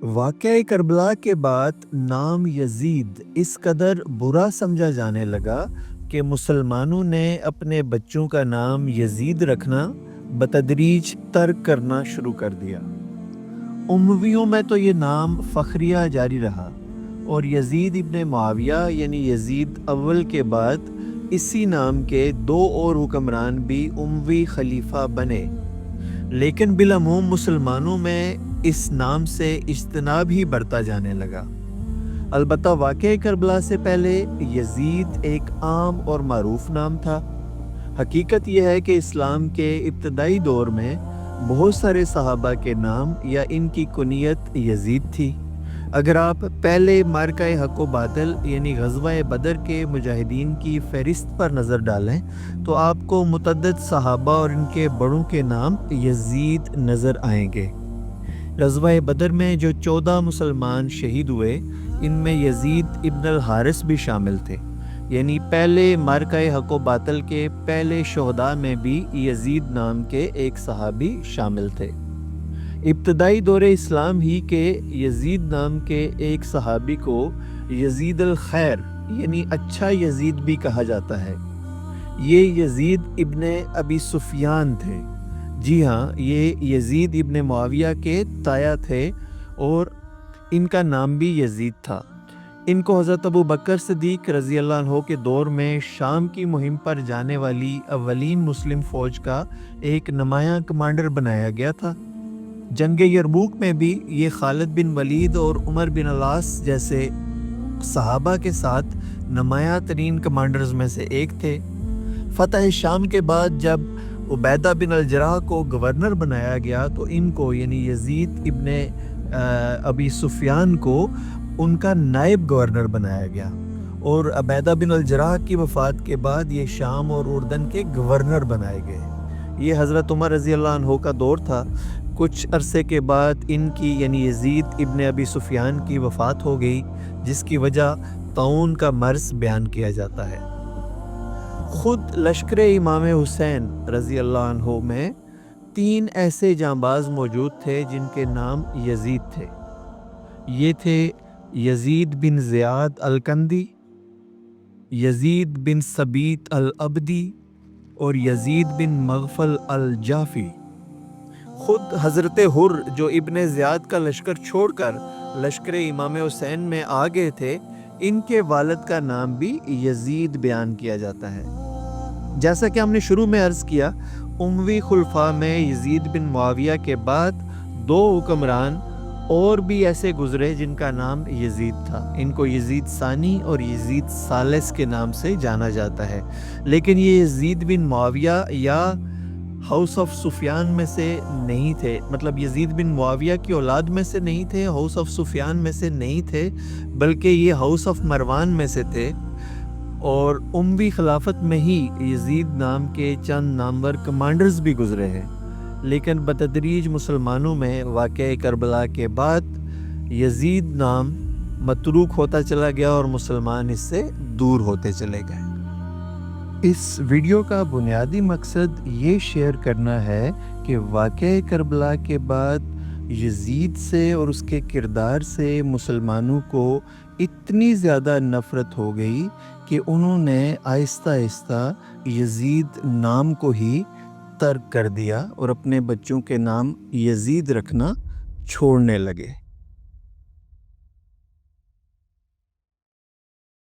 واقعہ کربلا کے بعد نام یزید اس قدر برا سمجھا جانے لگا کہ مسلمانوں نے اپنے بچوں کا نام یزید رکھنا بتدریج ترک کرنا شروع کر دیا۔ امویوں میں تو یہ نام فخریہ جاری رہا اور یزید ابن معاویہ یعنی یزید اول کے بعد اسی نام کے دو اور حکمران بھی اموی خلیفہ بنے، لیکن بالعموم مسلمانوں میں اس نام سے اجتناب ہی بڑھتا جانے لگا۔ البتہ واقعہ کربلا سے پہلے یزید ایک عام اور معروف نام تھا۔ حقیقت یہ ہے کہ اسلام کے ابتدائی دور میں بہت سارے صحابہ کے نام یا ان کی کنیت یزید تھی۔ اگر آپ پہلے معرکہ حق و باطل یعنی غزوہ بدر کے مجاہدین کی فہرست پر نظر ڈالیں تو آپ کو متعدد صحابہ اور ان کے بڑوں کے نام یزید نظر آئیں گے۔ غزوہ بدر میں جو 14 مسلمان شہید ہوئے ان میں یزید ابن الحارث بھی شامل تھے، یعنی پہلے معرکہ حق و باطل کے پہلے شہداء میں بھی یزید نام کے ایک صحابی شامل تھے۔ ابتدائی دور اسلام ہی کے یزید نام کے ایک صحابی کو یزید الخیر یعنی اچھا یزید بھی کہا جاتا ہے۔ یہ یزید ابن ابی سفیان تھے۔ جی ہاں، یہ یزید ابن معاویہ کے تایا تھے اور ان کا نام بھی یزید تھا۔ ان کو حضرت ابو بکر صدیق رضی اللہ عنہ کے دور میں شام کی مہم پر جانے والی اولین مسلم فوج کا ایک نمایاں کمانڈر بنایا گیا تھا۔ جنگ یرموک میں بھی یہ خالد بن ولید اور عمر بن العاص جیسے صحابہ کے ساتھ نمایاں ترین کمانڈرز میں سے ایک تھے۔ فتح شام کے بعد جب عبیدہ بن الجراح کو گورنر بنایا گیا تو ان کو یعنی یزید ابن ابی سفیان کو ان کا نائب گورنر بنایا گیا، اور عبیدہ بن الجراح کی وفات کے بعد یہ شام اور اردن کے گورنر بنائے گئے۔ یہ حضرت عمر رضی اللہ عنہ کا دور تھا۔ کچھ عرصے کے بعد ان کی یعنی یزید ابن ابی سفیان کی وفات ہو گئی، جس کی وجہ طاعون کا مرض بیان کیا جاتا ہے۔ خود لشکر امام حسین رضی اللہ عنہ میں 3 ایسے جانباز موجود تھے جن کے نام یزید تھے۔ یہ تھے یزید بن زیاد الکندی، یزید بن ثبیت العبدی اور یزید بن مغفل الجعفی۔ خود حضرت حر جو ابن زیاد کا لشکر چھوڑ کر لشکر امام حسین میں آ گئے تھے، ان کے والد کا نام بھی یزید بیان کیا جاتا ہے۔ جیسا کہ ہم نے شروع میں عرض کیا، اموی خلفاء میں یزید بن معاویہ کے بعد 2 حکمران اور بھی ایسے گزرے جن کا نام یزید تھا۔ ان کو یزید ثانی اور یزید ثالث کے نام سے جانا جاتا ہے، لیکن یہ یزید بن معاویہ یا ہاؤس آف سفیان میں سے نہیں تھے، مطلب یزید بن معاویہ کی اولاد میں سے نہیں تھے، ہاؤس آف سفیان میں سے نہیں تھے، بلکہ یہ ہاؤس آف مروان میں سے تھے۔ اور اموی خلافت میں ہی یزید نام کے چند نامور کمانڈرز بھی گزرے ہیں، لیکن بتدریج مسلمانوں میں واقعہ کربلا کے بعد یزید نام متروک ہوتا چلا گیا اور مسلمان اس سے دور ہوتے چلے گئے۔ اس ویڈیو کا بنیادی مقصد یہ شیئر کرنا ہے کہ واقعہ کربلا کے بعد یزید سے اور اس کے کردار سے مسلمانوں کو اتنی زیادہ نفرت ہو گئی کہ انہوں نے آہستہ آہستہ یزید نام کو ہی ترک کر دیا اور اپنے بچوں کے نام یزید رکھنا چھوڑنے لگے۔